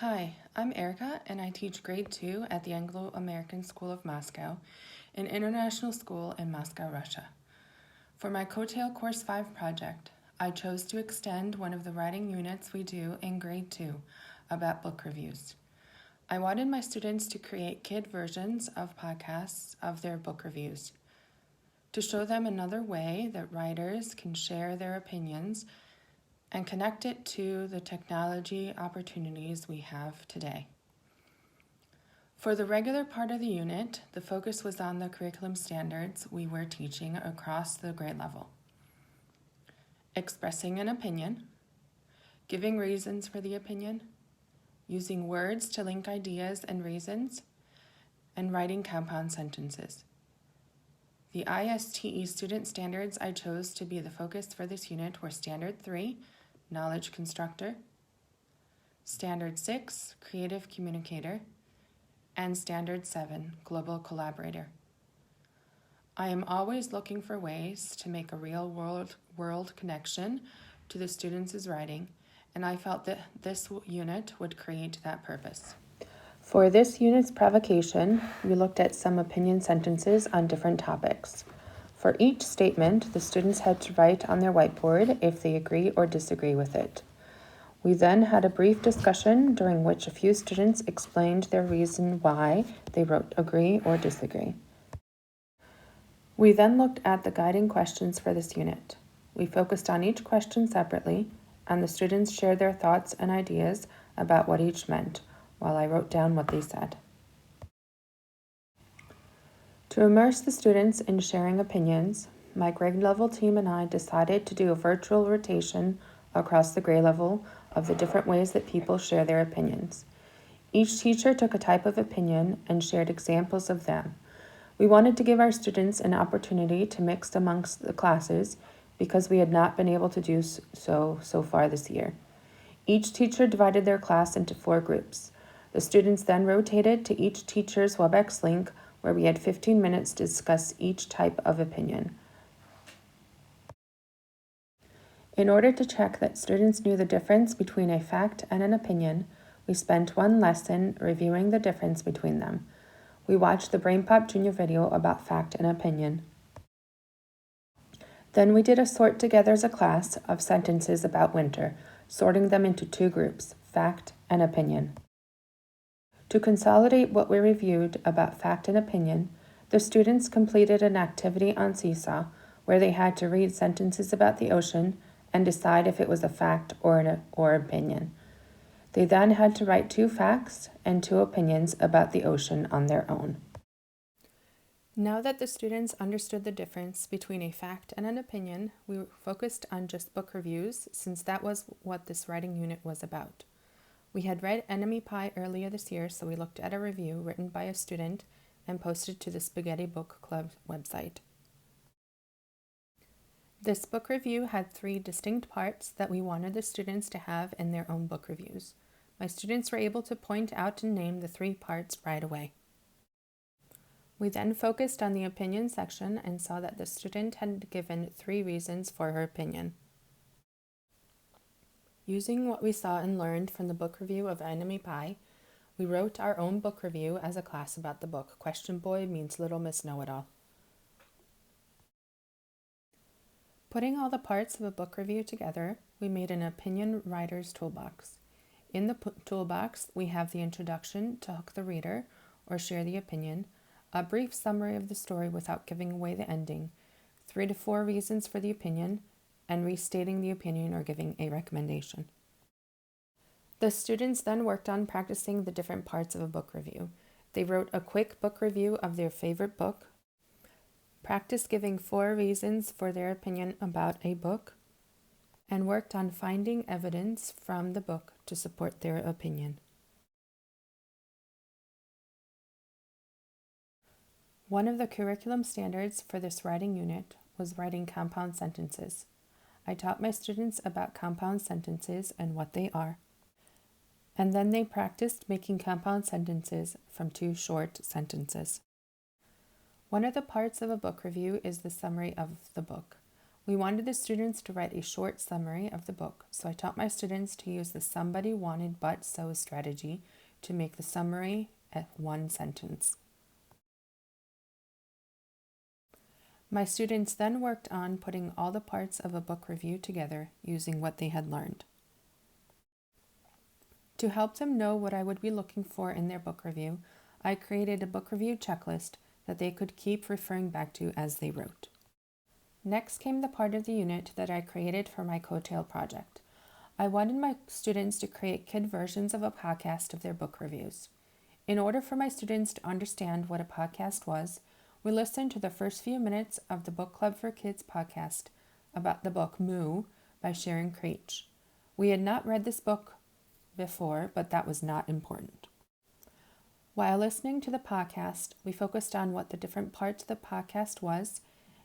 Hi, I'm Erika, and I teach grade 2 at the Anglo-American School of Moscow, an international school in Moscow, Russia. For my COETAIL Course 5 project, I chose to extend one of the writing units we do in grade 2 about book reviews. I wanted my students to create kid versions of podcasts of their book reviews, to show them another way that writers can share their opinions and connect it to the technology opportunities we have today. For the regular part of the unit, the focus was on the curriculum standards we were teaching across the grade level. Expressing an opinion, giving reasons for the opinion, using words to link ideas and reasons, and writing compound sentences. The ISTE student standards I chose to be the focus for this unit were Standard 3, Knowledge Constructor, Standard 6, Creative Communicator, and Standard 7, Global Collaborator. I am always looking for ways to make a real world connection to the students' writing, and I felt that this unit would create that purpose. For this unit's provocation, we looked at some opinion sentences on different topics. For each statement, the students had to write on their whiteboard if they agree or disagree with it. We then had a brief discussion during which a few students explained their reason why they wrote agree or disagree. We then looked at the guiding questions for this unit. We focused on each question separately, and the students shared their thoughts and ideas about what each meant, while I wrote down what they said. To immerse the students in sharing opinions, my grade level team and I decided to do a virtual rotation across the grade level of the different ways that people share their opinions. Each teacher took a type of opinion and shared examples of them. We wanted to give our students an opportunity to mix amongst the classes because we had not been able to do so far this year. Each teacher divided their class into 4 groups. The students then rotated to each teacher's WebEx link where we had 15 minutes to discuss each type of opinion. In order to check that students knew the difference between a fact and an opinion, we spent one lesson reviewing the difference between them. We watched the Brain Pop Junior video about fact and opinion. Then we did a sort together as a class of sentences about winter, sorting them into 2 groups, fact and opinion. To consolidate what we reviewed about fact and opinion, the students completed an activity on Seesaw where they had to read sentences about the ocean and decide if it was a fact or opinion. They then had to write 2 facts and 2 opinions about the ocean on their own. Now that the students understood the difference between a fact and an opinion, we focused on just book reviews since that was what this writing unit was about. We had read Enemy Pie earlier this year, so we looked at a review written by a student and posted to the Spaghetti Book Club website. This book review had 3 distinct parts that we wanted the students to have in their own book reviews. My students were able to point out and name the 3 parts right away. We then focused on the opinion section and saw that the student had given 3 reasons for her opinion. Using what we saw and learned from the book review of Enemy Pie, we wrote our own book review as a class about the book Question Boy Meets Little Miss Know-It-All. Putting all the parts of a book review together, we made an opinion writer's toolbox. In the toolbox, we have the introduction to hook the reader or share the opinion, a brief summary of the story without giving away the ending, 3 to 4 reasons for the opinion, and restating the opinion or giving a recommendation. The students then worked on practicing the different parts of a book review. They wrote a quick book review of their favorite book, practiced giving 4 reasons for their opinion about a book, and worked on finding evidence from the book to support their opinion. One of the curriculum standards for this writing unit was writing compound sentences. I taught my students about compound sentences and what they are, and then they practiced making compound sentences from 2 short sentences. One of the parts of a book review is the summary of the book. We wanted the students to write a short summary of the book, so I taught my students to use the somebody wanted but so strategy to make the summary at one sentence. My students then worked on putting all the parts of a book review together using what they had learned. To help them know what I would be looking for in their book review, I created a book review checklist that they could keep referring back to as they wrote. Next came the part of the unit that I created for my COETAIL project. I wanted my students to create kid versions of a podcast of their book reviews. In order for my students to understand what a podcast was, we listened to the first few minutes of the Book Club for Kids podcast about the book Moo by Sharon Creech. We had not read this book before, but that was not important. While listening to the podcast, we focused on what the different parts of the podcast was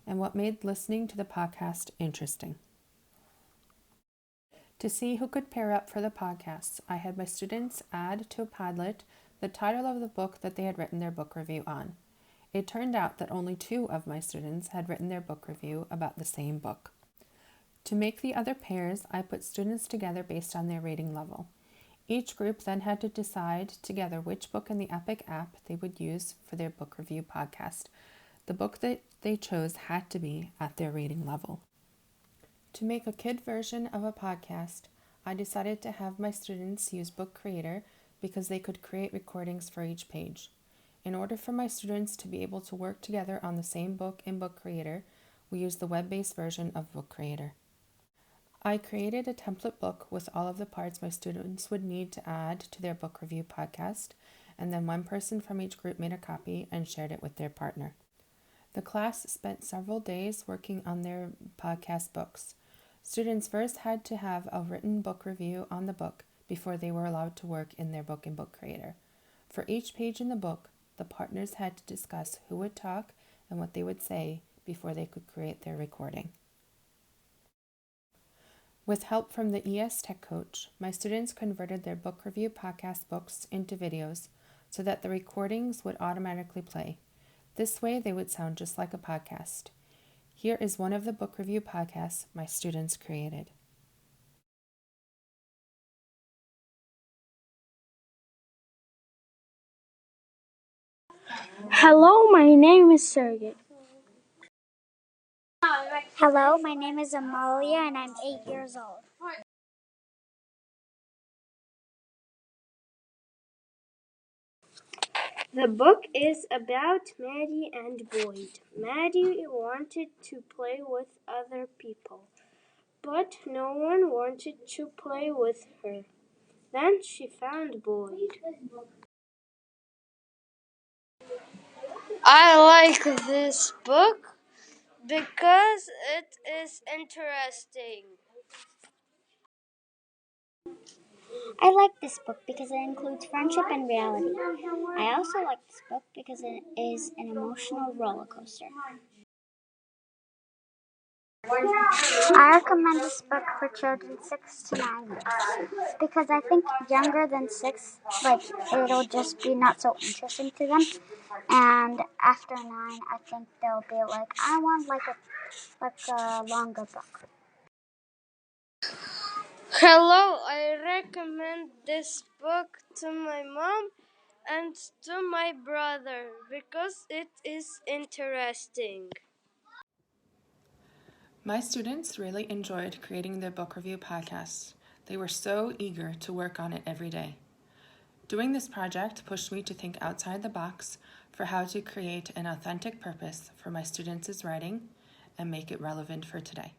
and what made listening to the podcast interesting. To see who could pair up for the podcasts, I had my students add to a Padlet the title of the book that they had written their book review on. It turned out that only 2 of my students had written their book review about the same book. To make the other pairs, I put students together based on their rating level. Each group then had to decide together which book in the Epic app they would use for their book review podcast. The book that they chose had to be at their rating level. To make a kid version of a podcast, I decided to have my students use Book Creator because they could create recordings for each page. In order for my students to be able to work together on the same book in Book Creator, we used the web-based version of Book Creator. I created a template book with all of the parts my students would need to add to their book review podcast, and then one person from each group made a copy and shared it with their partner. The class spent several days working on their podcast books. Students first had to have a written book review on the book before they were allowed to work in their book in Book Creator. For each page in the book, the partners had to discuss who would talk and what they would say before they could create their recording. With help from the ES Tech Coach, my students converted their book review podcast books into videos so that the recordings would automatically play. This way, they would sound just like a podcast. Here is one of the book review podcasts my students created. Hello, my name is Sergey. Hello, my name is Amalia and I'm 8 years old. The book is about Maddie and Boyd. Maddie wanted to play with other people, but no one wanted to play with her. Then she found Boyd. I like this book because it is interesting. I like this book because it includes friendship and reality. I also like this book because it is an emotional roller coaster. I recommend this book for children 6 to 9 years because I think younger than 6, it'll just be not so interesting to them. And after 9, I think they'll be like, I want a longer book. Hello, I recommend this book to my mom and to my brother because it is interesting. My students really enjoyed creating their book review podcasts. They were so eager to work on it every day. Doing this project pushed me to think outside the box for how to create an authentic purpose for my students' writing and make it relevant for today.